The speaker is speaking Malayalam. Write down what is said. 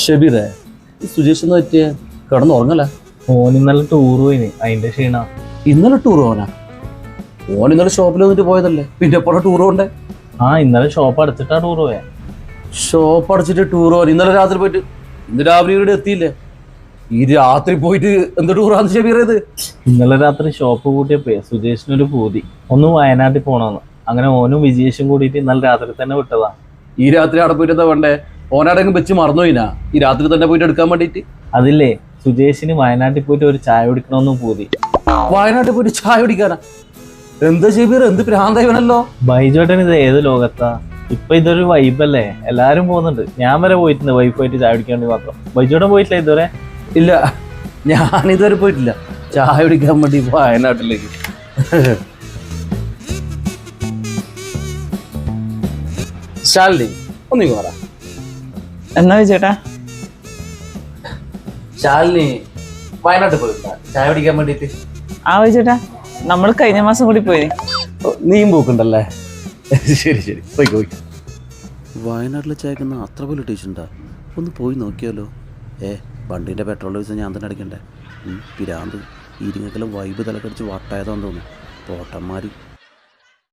ഷബീറേ, ഈ സുജേഷ് പറ്റിയ കിടന്നുറങ്ങല. ഓൻ ഇന്നലെ ടൂർ പോയിന്, അതിന്റെ ക്ഷീണ. ഇന്നലെ ടൂർ പോനാ? ഓൻ ഇന്നലെ ഷോപ്പിൽ വന്നിട്ട് പോയതല്ലേ, പിന്നെ എപ്പോഴാ ടൂർ പോണ്ടേ? ഇന്നലെ ഷോപ്പ് അടച്ചിട്ടാ ടൂർ പോയെ. ഷോപ്പ് അടച്ചിട്ട് ടൂർ പോകാൻ ഇന്നലെ രാത്രി പോയിട്ട് ഇന്ന് രാവിലെ ഇവിടെ എത്തിയില്ലേ? ഈ രാത്രി പോയിട്ട് എന്ത് ടൂറാന്ന് ഷബീറേത്? ഇന്നലെ രാത്രി ഷോപ്പ് കൂട്ടിയപ്പോ സുജേഷിനൊരു പൂതി, ഒന്ന് വയനാട്ടിൽ പോണെന്ന്. അങ്ങനെ ഓനും വിജയേഷും കൂടിയിട്ട് ഇന്നലെ രാത്രി തന്നെ വിട്ടതാ. ഈ രാത്രി അവിടെ പോയിട്ട് എന്താ വേണ്ടേ? ഓനാടെങ്കിലും വെച്ച് മറന്നുപോയിനാ ഈ രാത്രി തന്നെ പോയിട്ട് എടുക്കാൻ വേണ്ടിട്ട്? അതില്ലേ, സുജേഷിന് വയനാട്ടിൽ പോയിട്ട് ഒരു ചായ കുടിക്കണമെന്നും പൂതി. വയനാട്ടിൽ പോയിട്ട് ചായ കുടിക്കാനാ? എന്താ ഷബീർ, എന്ത് ഭ്രാന്തായവനല്ലോ. ബൈജോട്ടൻ ഇത് ഏത് ലോകത്താ? ഇപ്പൊ ഇതൊരു വൈബല്ലേ, എല്ലാരും പോകുന്നുണ്ട്. ഞാൻ വരെ പോയിട്ടുണ്ട് വൈഫായിട്ട് ചായ കുടിക്കാൻ വേണ്ടി മാത്രം. ബൈജോട്ടൻ പോയിട്ടില്ല ഇതുവരെ? ഇല്ല, ഞാനിതുവരെ പോയിട്ടില്ല ചായ കുടിക്കാൻ വേണ്ടി വയനാട്ടിലേക്ക്. ശാലിനി, ഒന്നിങ്ങ് പറ. എന്നാ ചേട്ടാ? ശാലിനി വയനാട്ടിൽ പോയിട്ടില്ല ചായ കുടിക്കാൻ വേണ്ടിട്ട്? ചേട്ടാ, നമ്മൾ കഴിഞ്ഞ മാസം കൂടി പോയി. നീയും പോക്കുണ്ടല്ലേ? ശരി ശരി, പോയി. വയനാട്ടിൽ ചായക്കുന്ന അത്ര പോലെ ടേസ്റ്റുണ്ടാ? ഒന്ന് പോയി നോക്കിയാലോ? വണ്ടീൻ്റെ പെട്രോൾ പൈസ ഞാൻ തന്നെ അടിക്കണ്ടേ? പിരാന്ത്, ഇരുങ്ങക്കെല്ലാം വൈബ് തലക്കടിച്ച് വട്ടായതാന്ന് തോന്നുന്നു. പോട്ടന്മാർ.